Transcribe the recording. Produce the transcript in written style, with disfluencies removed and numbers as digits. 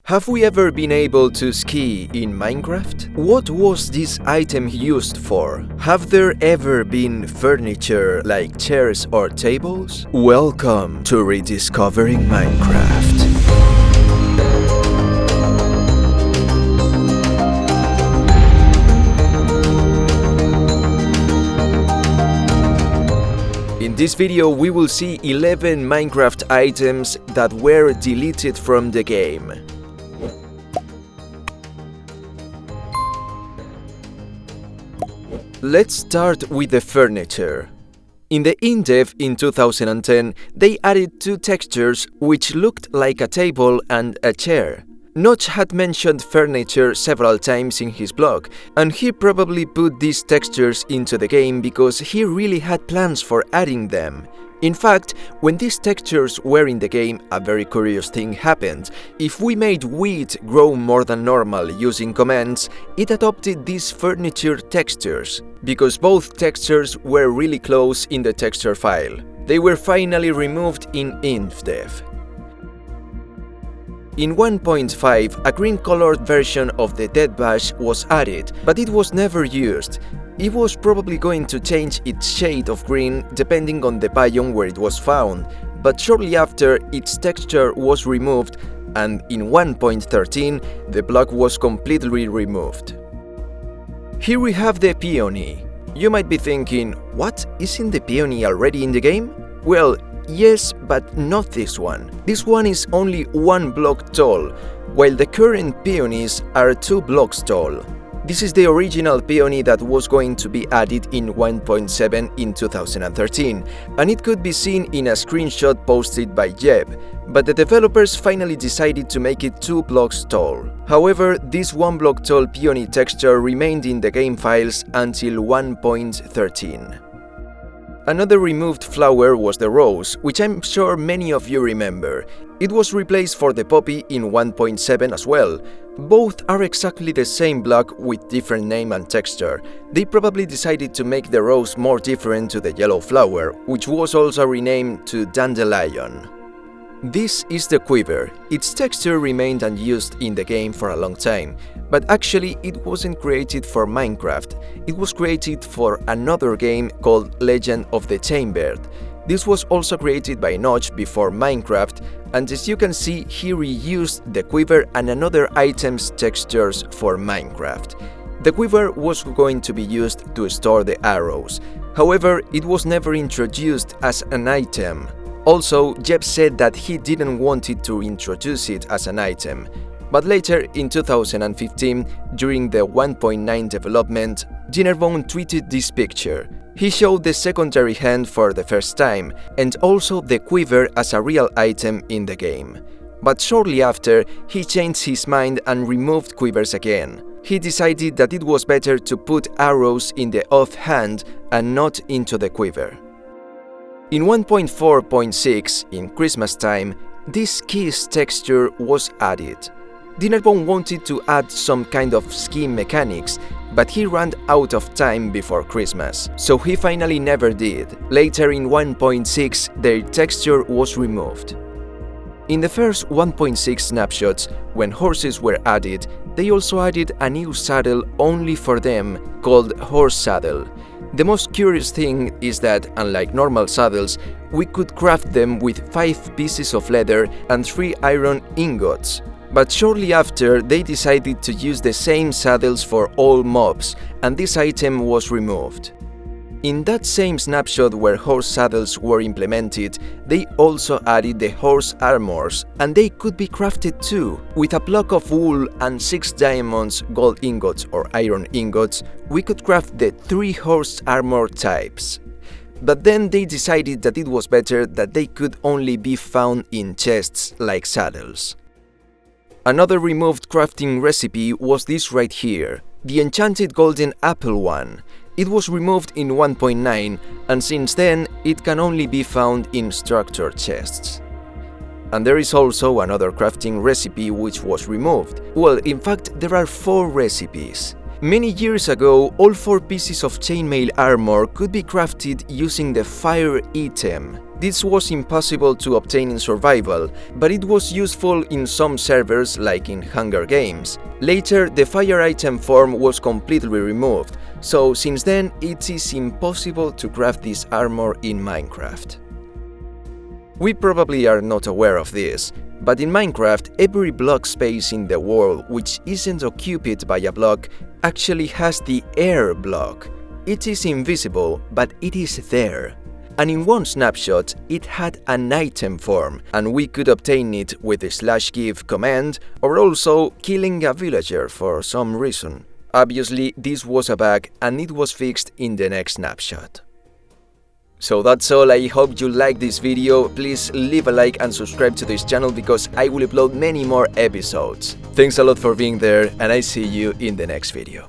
Have we ever been able to ski in Minecraft? What was this item used for? Have there ever been furniture like chairs or tables? Welcome to Rediscovering Minecraft. In this video, we will see 11 Minecraft items that were deleted from the game. Let's start with the furniture. In the in-dev in 2010, they added two textures which looked like a table and a chair. Notch had mentioned furniture several times in his blog, and he probably put these textures into the game because he really had plans for adding them. In fact, when these textures were in the game, a very curious thing happened. If we made wheat grow more than normal using commands, it adopted these furniture textures, because both textures were really close in the texture file. They were finally removed in InfDev. In 1.5, a green-colored version of the Dead Bash was added, but it was never used. It was probably going to change its shade of green depending on the biome where it was found, but shortly after, its texture was removed, and in 1.13, the block was completely removed. Here we have the Peony. You might be thinking, what, isn't the Peony already in the game? Well, yes, but not this one. This one is only 1 block tall, while the current Peonies are 2 blocks tall. This is the original Peony that was going to be added in 1.7 in 2013, and it could be seen in a screenshot posted by Jeb, but the developers finally decided to make it 2 blocks tall. However, this 1 block tall Peony texture remained in the game files until 1.13. Another removed flower was the rose, which I'm sure many of you remember. It was replaced for the poppy in 1.7 as well. Both are exactly the same block with different name and texture. They probably decided to make the rose more different to the yellow flower, which was also renamed to dandelion. This is the Quiver. Its texture remained unused in the game for a long time, but actually it wasn't created for Minecraft. It was created for another game called Legend of the Chambered. This was also created by Notch before Minecraft, and as you can see, he reused the Quiver and another item's textures for Minecraft. The Quiver was going to be used to store the arrows. However, it was never introduced as an item. Also, Jeb said that he didn't want it to introduce it as an item. But later, in 2015, during the 1.9 development, Dinnerbone tweeted this picture. He showed the secondary hand for the first time, and also the Quiver as a real item in the game. But shortly after, he changed his mind and removed Quivers again. He decided that it was better to put arrows in the offhand and not into the Quiver. In 1.4.6, in Christmas time, this keys texture was added. Dinnerbone wanted to add some kind of ski mechanics, but he ran out of time before Christmas, so he finally never did. Later in 1.6, their texture was removed. In the first 1.6 snapshots, when horses were added, they also added a new saddle only for them, called Horse Saddle. The most curious thing is that, unlike normal saddles, we could craft them with 5 pieces of leather and 3 iron ingots. But shortly after, they decided to use the same saddles for all mobs, and this item was removed. In that same snapshot where horse saddles were implemented, they also added the horse armors, and they could be crafted too. With a block of wool and 6 diamonds, gold ingots or iron ingots, we could craft the 3 horse armor types. But then they decided that it was better that they could only be found in chests like saddles. Another removed crafting recipe was this right here, the Enchanted golden apple one. It was removed in 1.9, and since then, it can only be found in structure chests. And there is also another crafting recipe which was removed. Well, in fact, there are 4 recipes. Many years ago, all 4 pieces of chainmail armor could be crafted using the fire item. This was impossible to obtain in survival, but it was useful in some servers like in Hunger Games. Later, the fire item form was completely removed, so since then it is impossible to craft this armor in Minecraft. We probably are not aware of this, but in Minecraft, every block space in the world which isn't occupied by a block actually has the air block. It is invisible, but it is there. And in one snapshot, it had an item form, and we could obtain it with the /give command, or also killing a villager for some reason. Obviously, this was a bug, and it was fixed in the next snapshot. So that's all. I hope you liked this video. Please leave a like and subscribe to this channel because I will upload many more episodes. Thanks a lot for being there, and I see you in the next video.